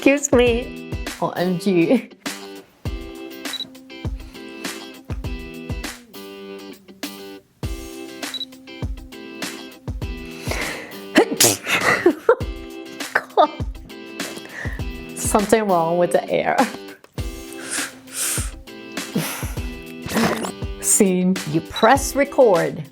Excuse me. OMG. God. Something wrong with the air. Scene. You press record.